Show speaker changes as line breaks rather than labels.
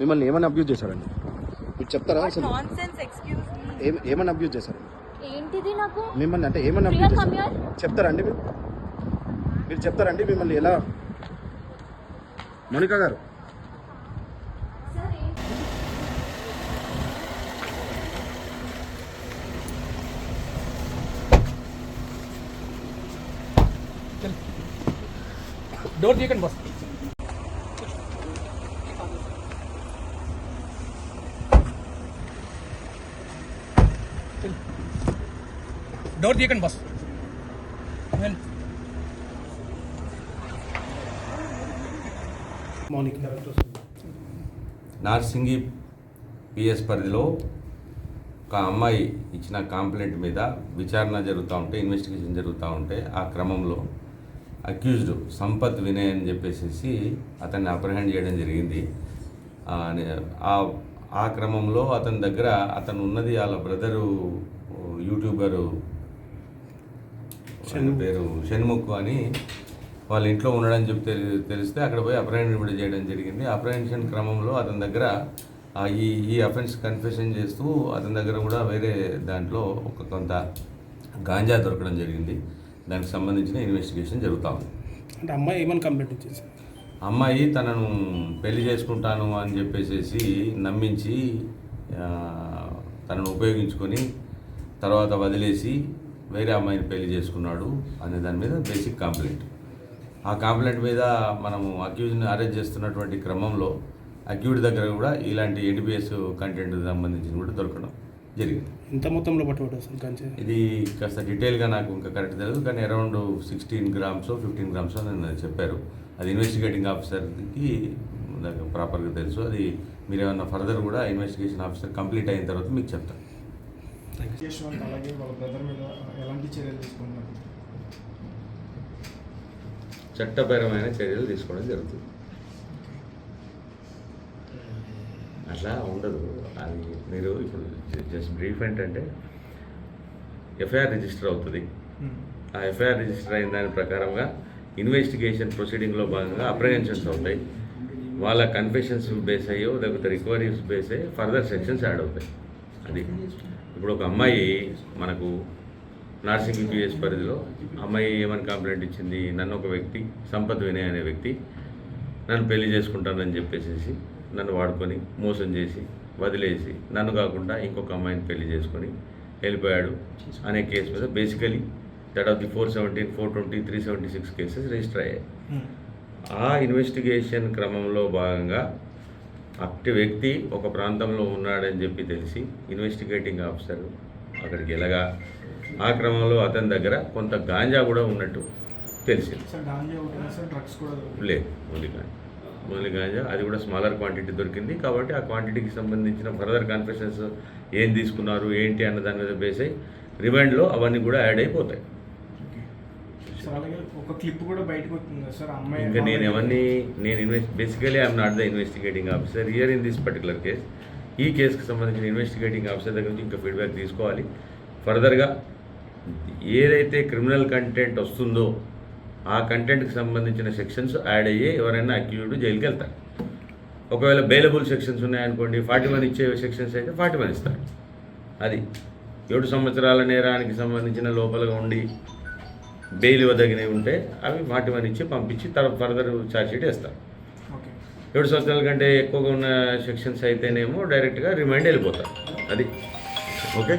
మిమ్మల్ని ఏమైనా అబ్యూజ్ చేశారండి? మీరు చెప్తారా అసలు ఏమైనా అబ్యూజ్ చేశారు?
ఏంటిది నాకు
మిమ్మల్ని అంటే ఏమైనా అబ్యూజ్ చేశారు చెప్తారండి? మీరు చెప్తారండి మిమ్మల్ని ఎలా? మౌనిక గారు
డోర్ తీయకండి బస్. డోర్ తీయకండి బస్.
నార్సింగి పిఎస్ పరిధిలో ఒక అమ్మాయి ఇచ్చిన కంప్లైంట్ మీద విచారణ జరుగుతూ ఉంటే, ఇన్వెస్టిగేషన్ జరుగుతూ ఉంటే ఆ క్రమంలో అక్యూజ్డ్ సంపత్ వినయ్ అని చెప్పేసి అతన్ని అప్రహెండ్ చేయడం జరిగింది. ఆ క్రమంలో అతని దగ్గర అతను ఉన్నది వాళ్ళ బ్రదరు యూట్యూబరు పేరు షణ్ముఖ్ అని వాళ్ళ ఇంట్లో ఉండడం చెప్పి తెలిస్తే అక్కడ పోయి అప్రహెండ్ చేయడం జరిగింది. అప్రహెన్షన్ క్రమంలో అతని దగ్గర ఈ అఫెన్స్ కన్ఫెషన్ చేస్తూ అతని దగ్గర కూడా వేరే దాంట్లో కొంత గాంజా దొరకడం జరిగింది. దానికి సంబంధించిన ఇన్వెస్టిగేషన్ జరుగుతూ ఉంది.
అంటే అమ్మాయి ఏమని కంప్లైంట్ ఇచ్చేసి
అమ్మాయి తనను పెళ్లి చేసుకుంటాను అని చెప్పేసి నమ్మించి తనను ఉపయోగించుకొని తర్వాత వదిలేసి వేరే అమ్మాయిని పెళ్లి చేసుకున్నాడు అనే దాని మీద బేసిక్ కంప్లైంట్. ఆ కంప్లైంట్ మీద మనము అక్యూజ్ని అరెస్ట్ చేస్తున్నటువంటి క్రమంలో అక్యూడ్ దగ్గర కూడా ఇలాంటి ఎన్డీపీఎస్ కంటెంట్ సంబంధించి కూడా దొరకడం జరిగింది.
ఇంత మొత్తంలో పట్టుబడి
ఇది కాస్త డీటెయిల్గా నాకు ఇంకా కరెక్ట్ తెలియదు, కానీ అరౌండ్ 16 grams 15 grams నేను చెప్పారు. అది ఇన్వెస్టిగేటింగ్ ఆఫీసర్కి ప్రాపర్గా తెలుసు. అది మీరు ఏమన్నా ఫర్దర్ కూడా ఇన్వెస్టిగేషన్ ఆఫీసర్ కంప్లీట్ అయిన తర్వాత మీకు చెప్తాను.
అలాగే వాళ్ళ బ్రదర్ మీద ఎలాంటి చర్యలు తీసుకున్నారు?
చట్టపరమైన చర్యలు తీసుకోవడం జరుగుతుంది. అట్లా ఉండదు. అది మీరు ఇప్పుడు జస్ట్ బ్రీఫ్ ఏంటంటే ఎఫ్ఐఆర్ రిజిస్టర్ అవుతుంది. ఆ ఎఫ్ఐఆర్ రిజిస్టర్ అయిన దాని ప్రకారంగా ఇన్వెస్టిగేషన్ ప్రొసీడింగ్లో భాగంగా అప్రహెన్షన్స్ అవుతాయి. వాళ్ళ కన్ఫెషన్స్ బేస్ అయ్యో లేకపోతే రికవరీస్ బేస్ అయ్యి ఫర్దర్ సెక్షన్స్ యాడ్ అవుతాయి. అది ఇప్పుడు ఒక అమ్మాయి మనకు నార్సింగి పిఎస్ పరిధిలో అమ్మాయి ఏమని కంప్లైంట్ ఇచ్చింది, నన్ను ఒక వ్యక్తి సంపత్ వినయ్ అనే వ్యక్తి నన్ను పెళ్లి చేసుకుంటానని చెప్పేసి నన్ను వాడుకొని మోసం చేసి వదిలేసి నన్ను కాకుండా ఇంకొక అమ్మాయిని పెళ్లి చేసుకొని వెళ్ళిపోయాడు అనే కేసు మీద basically that of the 417, 420, 376 cases register అయ్యాయి. ఆ ఇన్వెస్టిగేషన్ క్రమంలో భాగంగా అట్టి వ్యక్తి ఒక ప్రాంతంలో ఉన్నాడని చెప్పి తెలిసి ఇన్వెస్టిగేటింగ్ ఆఫీసర్ అక్కడికి వెళ్ళగా ఆ క్రమంలో అతని దగ్గర కొంత గాంజా కూడా ఉన్నట్టు తెలిసింది. లేదు, ఓన్లీ గాంజా. అది కూడా స్మాలర్ క్వాంటిటీ దొరికింది. కాబట్టి ఆ క్వాంటిటీకి సంబంధించిన ఫర్దర్ కన్ఫెషన్స్ ఏం తీసుకున్నారు ఏంటి అన్న దాని మీద బేస్ అయ్యి రిమాండ్లో అవన్నీ కూడా యాడ్ అయిపోతాయి.
ఒక క్లిప్ కూడా బయటకు వచ్చింది సార్ అమ్మాయి.
ఇంకా నేను basically I'm not the investigating officer here in this particular case. ఈ కేసుకి సంబంధించిన ఇన్వెస్టిగేటింగ్ ఆఫీసర్ దగ్గర నుంచి ఇంకా ఫీడ్బ్యాక్ తీసుకోవాలి. ఫర్దర్గా ఏదైతే క్రిమినల్ కంటెంట్ వస్తుందో ఆ కంటెంట్కి సంబంధించిన సెక్షన్స్ యాడ్ అయ్యి ఎవరైనా అక్యూజ్డ్ జైలుకి వెళ్తారు. ఒకవేళ బెయిలబుల్ సెక్షన్స్ ఉన్నాయనుకోండి, 41 ఇచ్చే సెక్షన్స్ అయితే 41 ఇస్తారు. అది 7 సంవత్సరాల నేరానికి సంబంధించిన లోపలగా ఉండి బెయిల్ ఇవ్వదగినవి ఉంటే అవి 41 ఇచ్చి పంపించి తర్వాత ఫర్దర్ ఛార్జ్షీట్ వేస్తారు. 7 సంవత్సరాల కంటే ఎక్కువగా ఉన్న సెక్షన్స్ అయితేనేమో డైరెక్ట్గా రిమాండ్ వెళ్ళిపోతారు. అది ఓకే.